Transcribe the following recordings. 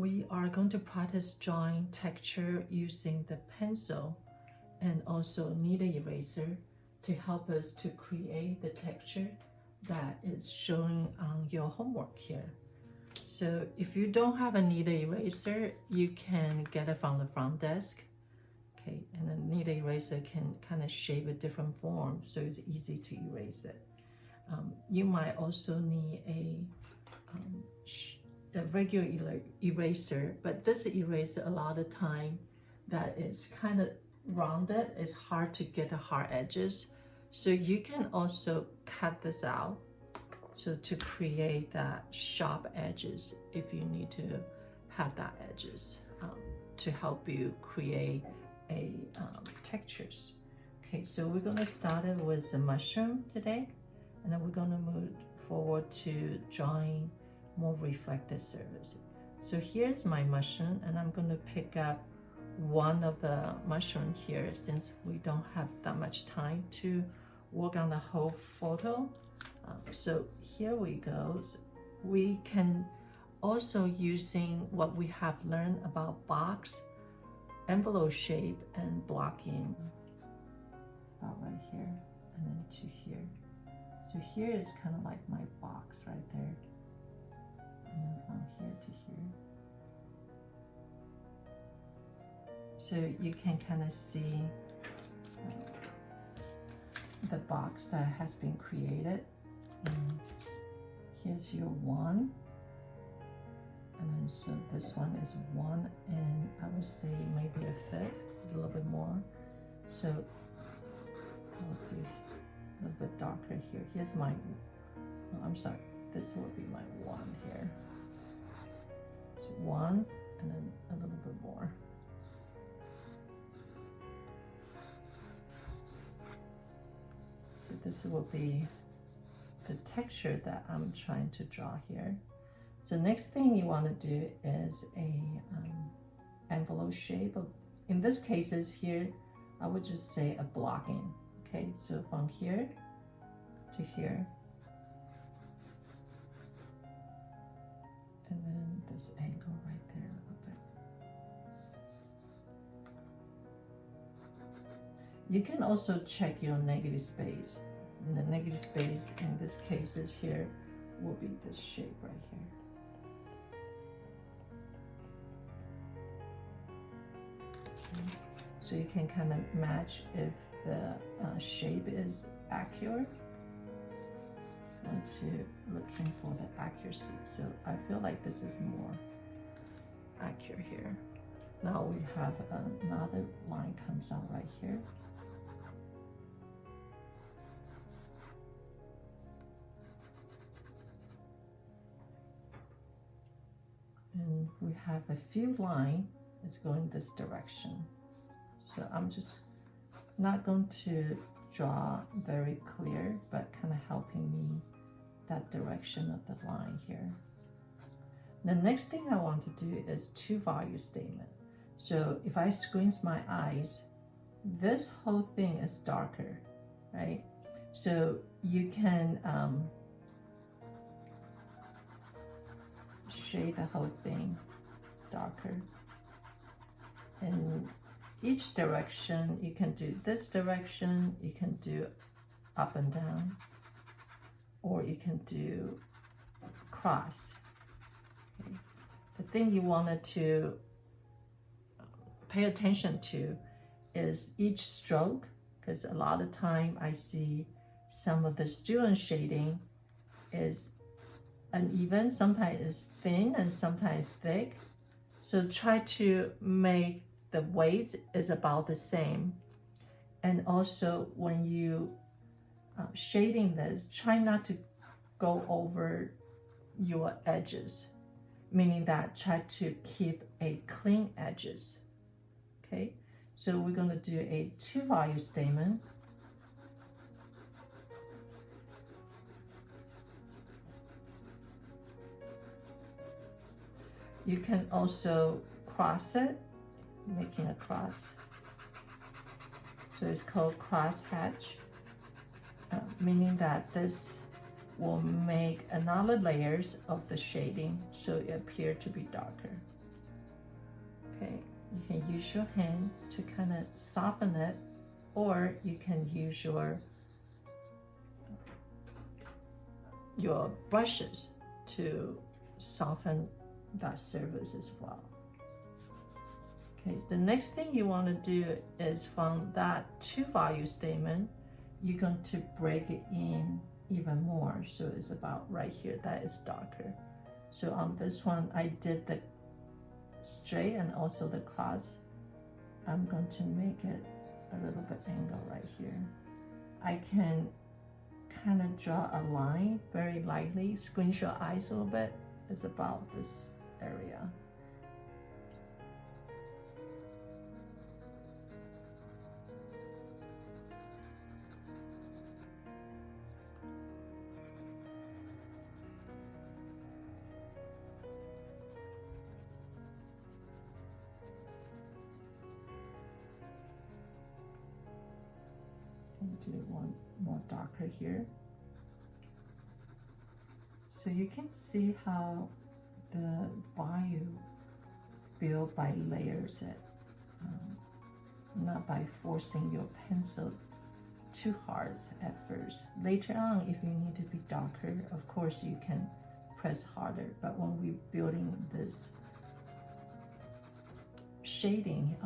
we are going to practice drawing texture using the pencil and also needle eraser to help us to create the texture that is showing on your homework here. So if you don't have a needle eraser, you can get it from the front desk. Okay, and a needle eraser can kind of shape a different form, so it's easy to erase it. You might also need a regular eraser, but this eraser a lot of time that is kind of rounded, it's hard to get the hard edges. So you can also cut this out, so to create that sharp edges if you need to have that edges to help you create a textures. Okay, so we're gonna start it with the mushroom today, and then we're gonna move forward to drawing more reflective surface. So here's my mushroom, and I'm going to pick up one of the mushroom here since we don't have that much time to work on the whole photo. So here we go. We can also using what we have learned about box, envelope shape, and blocking. About right here and then to here. So here is kind of like my box right there. And then from here to here. So you can kind of see the box that has been created. And here's your one. And then so this one is one, and I would say maybe a fifth, a little bit more. So I'll do a little bit darker here. Here's my, oh, I'm sorry, this will be my one here. So one, and then a little bit more. So this will be the texture that I'm trying to draw here. So next thing you want to do is a envelope shape. In this case is here, I would just say a blocking. Okay, so from here to here. And then this angle right there a little bit. You can also check your negative space. And the negative space in this case is here will be this shape right here. Okay. So you can kind of match if the shape is accurate. To looking for the accuracy. So I feel like this is more accurate here. Now we have another line comes out right here. And we have a few lines is going this direction. So I'm just not going to draw very clear, but kind of helping me that direction of the line here. The next thing I want to do is two value statement. So if I squint my eyes, this whole thing is darker, right? So you can shade the whole thing darker. And each direction, you can do this direction, you can do up and down, or you can do cross. Okay. The thing you wanted to pay attention to is each stroke, because a lot of time I see some of the student shading is uneven, sometimes it's thin and sometimes thick. So try to make the weight is about the same. And also when you shading this, try not to go over your edges, meaning that try to keep a clean edges. Okay, so we're going to do a two value statement. You can also cross it, making a cross. So it's called cross hatch. Meaning that this will make another layers of the shading so it appear to be darker. You can use your hand to kind of soften it, or you can use your brushes to soften that surface as well. Okay, the next thing you want to do is from that two value statement, you're going to break it in even more. So it's about right here, that is darker. So on this one, I did the straight and also the cross. I'm going to make it a little bit angle right here. I can kind of draw a line very lightly, squint your eyes a little bit. It's about this area. And do one more darker here. So you can see how the value built by layers it, not by forcing your pencil too hard at first. Later on, if you need to be darker, of course you can press harder, but when we're building this shading,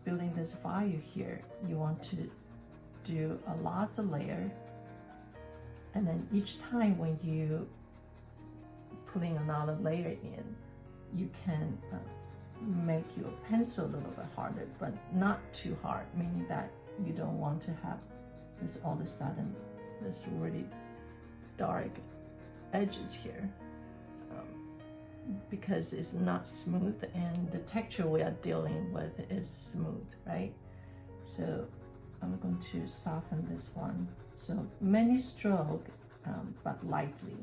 building this value here, you want to do a lots of layer, and then each time when you putting another layer in, you can make your pencil a little bit harder, but not too hard, meaning that you don't want to have this all of a sudden this really dark edges here, because it's not smooth, and the texture we are dealing with is smooth, right? So I'm going to soften this one. So many stroke, but lightly.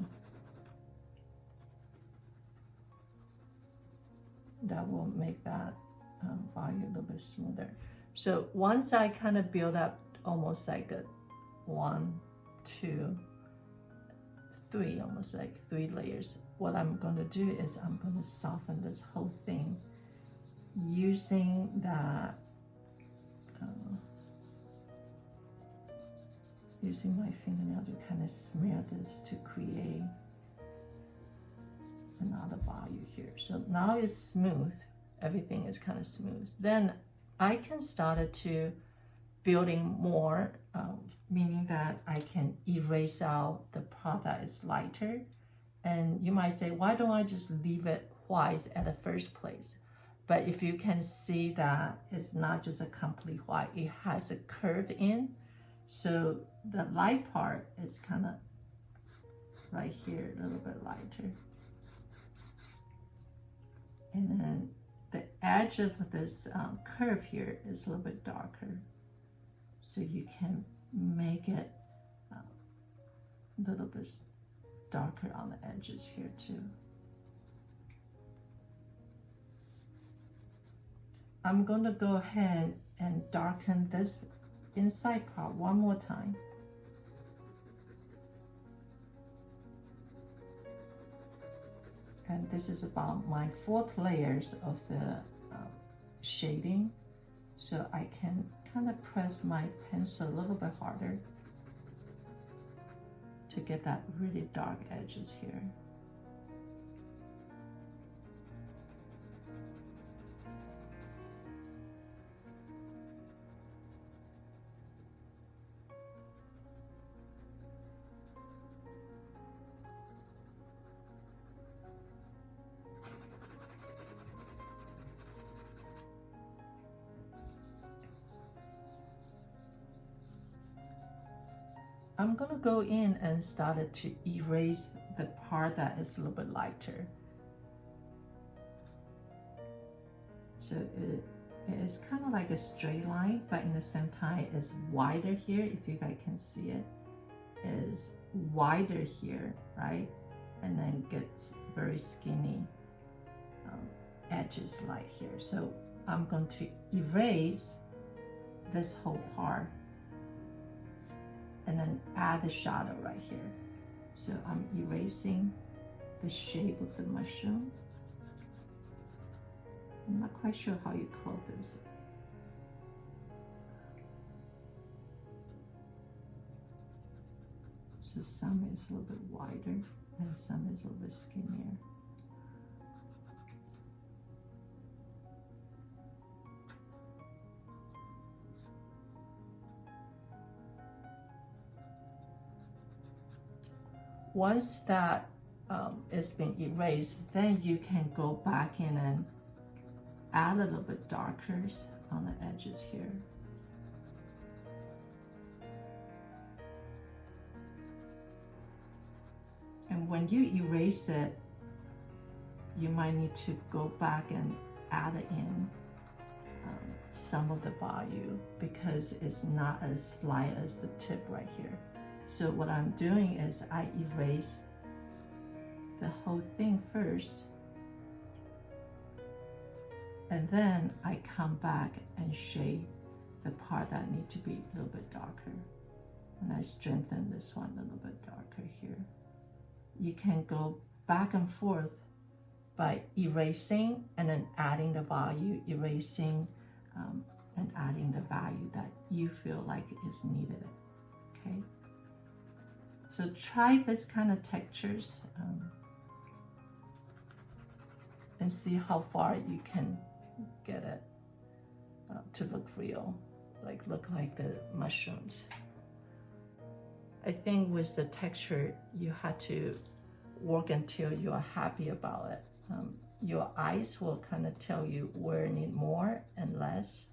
That will make that value a little bit smoother. So once I kind of build up almost like a 1, 2, 3, almost like 3 layers, what I'm going to do is I'm going to soften this whole thing using that, using my fingernail to kind of smear this to create another value here. So now it's smooth, everything is kind of smooth. Then I can start to building more, meaning that I can erase out the part that is lighter. And you might say, why don't I just leave it white at the first place? But if you can see that it's not just a complete white, it has a curve in. So the light part is kind of right here, a little bit lighter. And then the edge of this curve here is a little bit darker. So you can make it a little bit darker on the edges here too. I'm going to go ahead and darken this inside part one more time. And this is about my 4th layers of the shading. So I can kind of press my pencil a little bit harder to get that really dark edges here. I'm gonna go in and start to erase the part that is a little bit lighter. So it is kind of like a straight line, but in the same time it's wider here. If you guys can see it, is wider here, right? And then gets very skinny edges like here. So I'm going to erase this whole part and then add the shadow right here. So I'm erasing the shape of the mushroom. I'm not quite quite sure how you call this. So some is a little bit wider and some is a little bit skinnier. Once that it's been erased, then you can go back in and add a little bit darkers on the edges here. And when you erase it, you might need to go back and add in some of the value because it's not as light as the tip right here. So what I'm doing is I erase the whole thing first, and then I come back and shade the part that need to be a little bit darker. And I strengthen this one a little bit darker here. You can go back and forth by erasing and then adding the value, erasing and adding the value that you feel like is needed, okay? So try this kind of textures and see how far you can get it to look real, look like the mushrooms. I think with the texture, you have to work until you are happy about it. Your eyes will kind of tell you where you need more and less.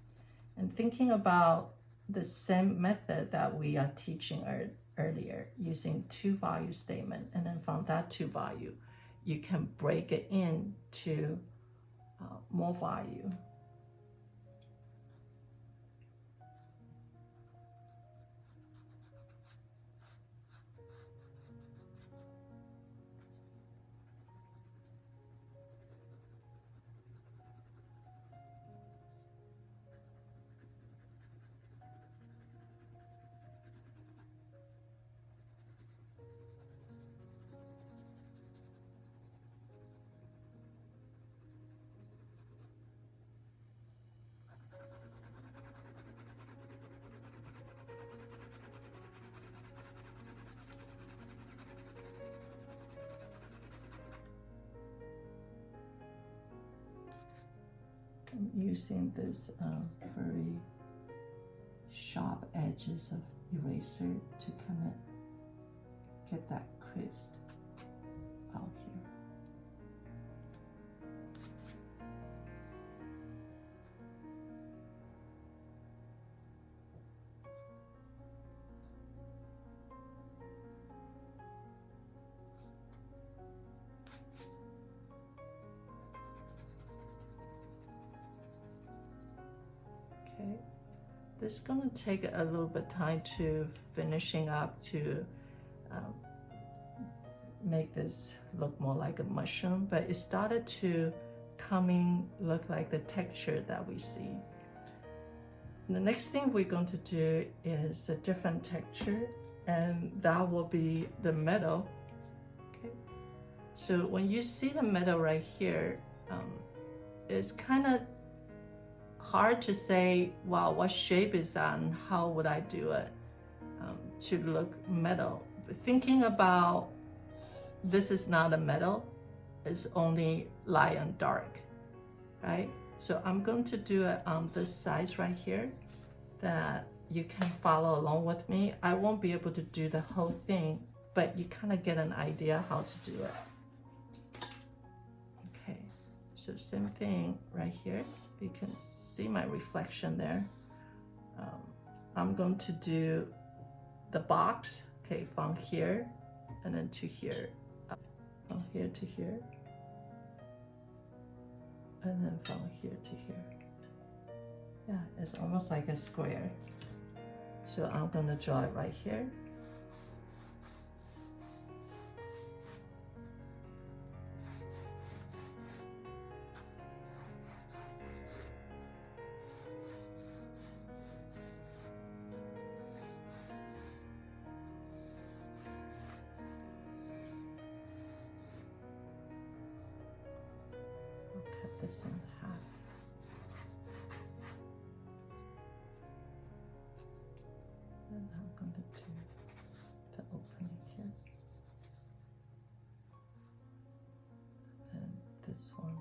And thinking about the same method that we are teaching earlier, using two value statement, and then from that two value, you can break it into more value. I'm using this very sharp edges of eraser to kind of get that crisp out here. Okay, this is gonna take a little bit time to finishing up to make this look more like a mushroom, but it started to look like the texture that we see. And the next thing we're going to do is a different texture, and that will be the metal. Okay, so when you see the metal right here, it's kind of hard to say, wow, what shape is that and how would I do it to look metal. But thinking about this is not a metal, it's only light and dark, right? So I'm going to do it on this size right here that you can follow along with me. I won't be able to do the whole thing, but you kind of get an idea how to do it. Okay, so same thing right here. You can see my reflection there. I'm going to do the box, okay, from here and then to here, from here to here, and then from here to here. Yeah, it's almost like a square. So I'm going to draw it right here. I'll cut this one in half. going to do the opening here. And this one.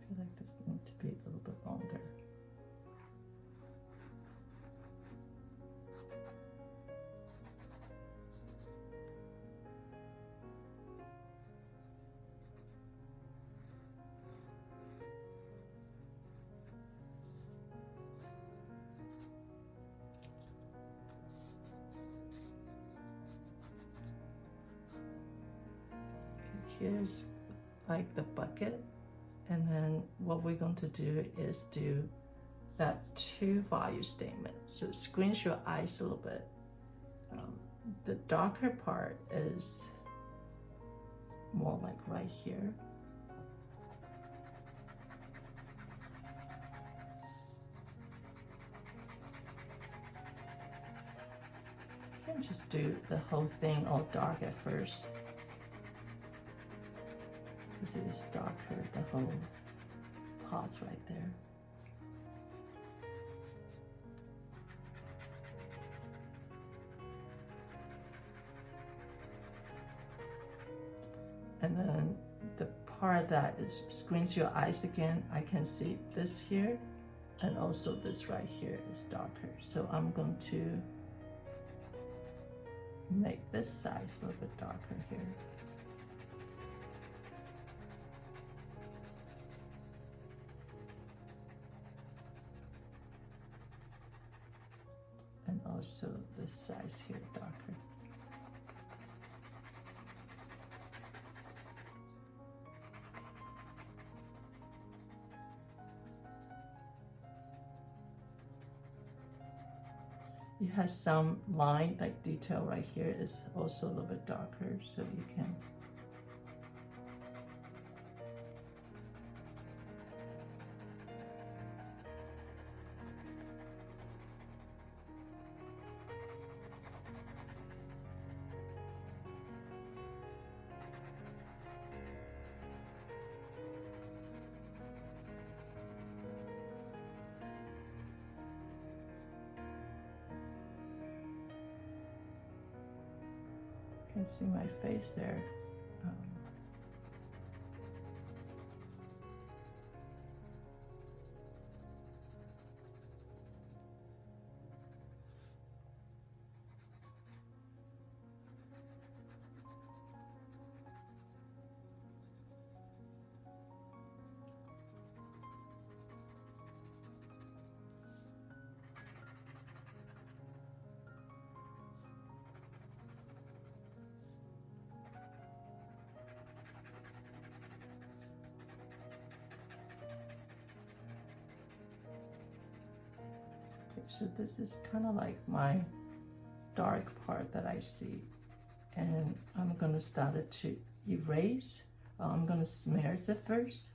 I feel like this needs to be a little bit longer. Here's like the bucket, and then what we're going to do is do that 2 value statement. So squint your eyes a little bit. The darker part is more like right here. You can just do the whole thing all dark at first, because it is darker, the whole pot's right there. And then the part that is squints your eyes again, I can see this here, and also this right here is darker. So I'm going to make this side a little bit darker here. And also this size here darker. It has some line, like detail right here is also a little bit darker, so you can see my face there. So this is kind of like my dark part that I see, and I'm gonna start it to erase. I'm gonna smear it first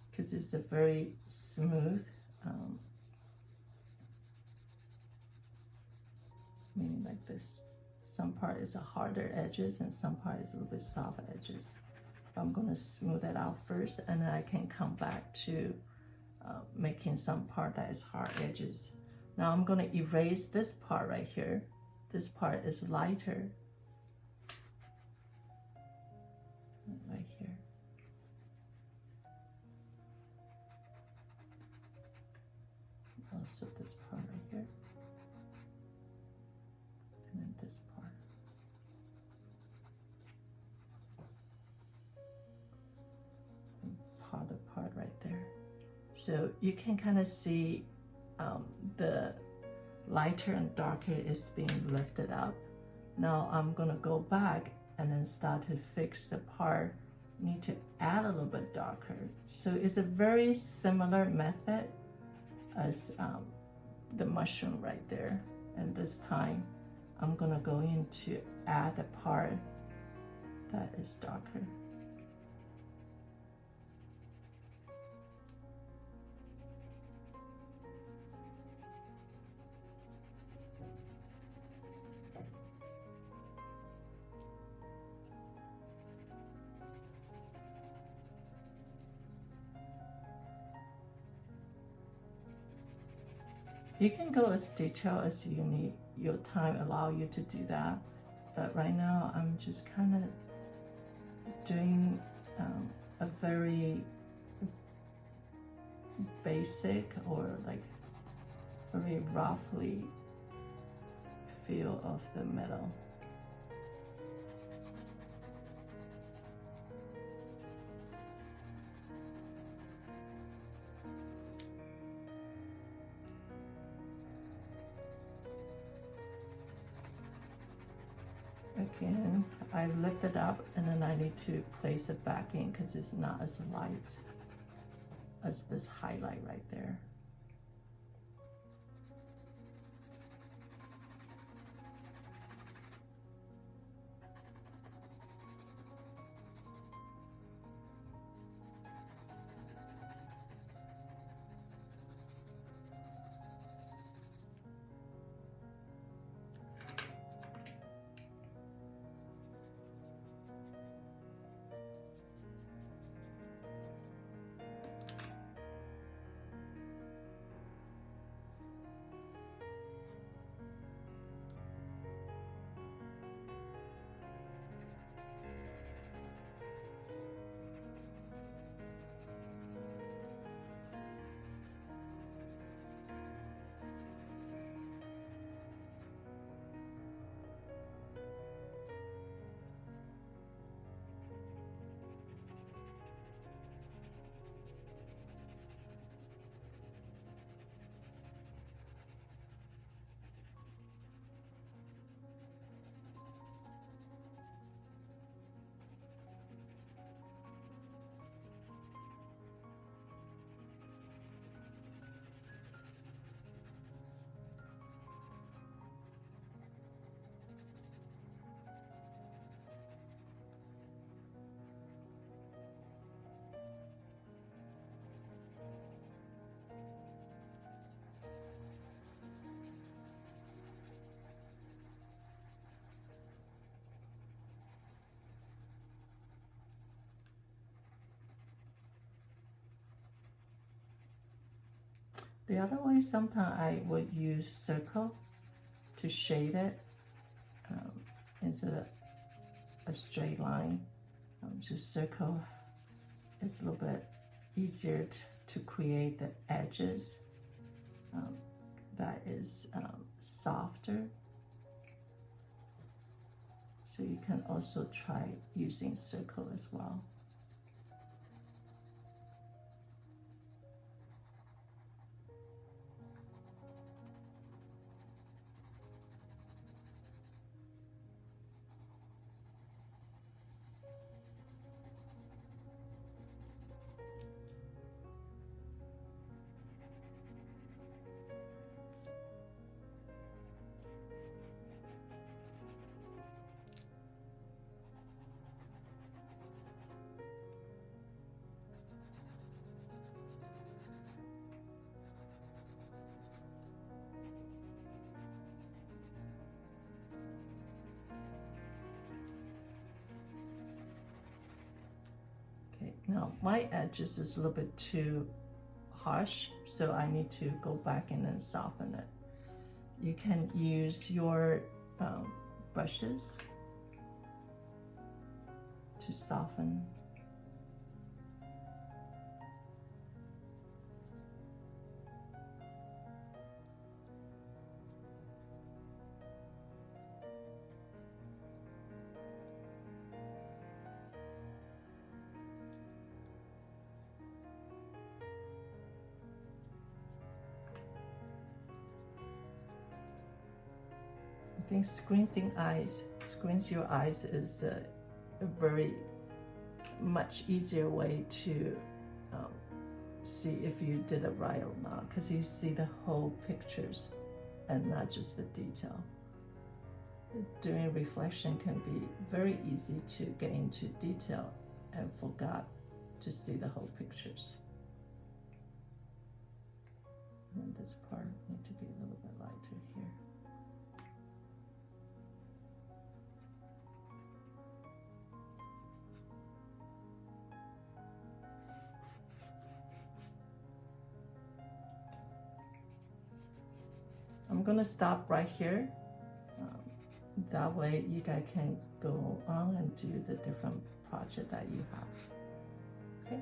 because it's a very smooth, meaning like this. Some part is a harder edges and some part is a little bit soft edges. I'm gonna smooth it out first, and then I can come back to making some part that is hard edges. Now I'm going to erase this part right here. This part is lighter. Right here. Also this part right here. And then this part. And the part right there. So you can kind of see the lighter and darker is being lifted up. Now I'm gonna go back and then start to fix the part. Need to add a little bit darker. So it's a very similar method as the mushroom right there. And this time I'm gonna go in to add the part that is darker. You can go as detailed as you need. Your time allow you to do that. But right now, I'm just kind of doing a very basic or like very roughly feel of the metal. Again, I lift it up and then I need to place it back in because it's not as light as this highlight right there. The other way, sometimes I would use circle to shade it instead of a straight line. Just circle is a little bit easier to create the edges that is softer. So you can also try using circle as well. Now my edges is a little bit too harsh, so I need to go back and then soften it. You can use your brushes to soften. I think squinting your eyes is a very much easier way to see if you did it right or not, because you see the whole pictures and not just the detail. Doing reflection can be very easy to get into detail and forgot to see the whole pictures. And this part needs to be a little bit lighter here. I'm gonna stop right here. That way you guys can go on and do the different project that you have. Okay.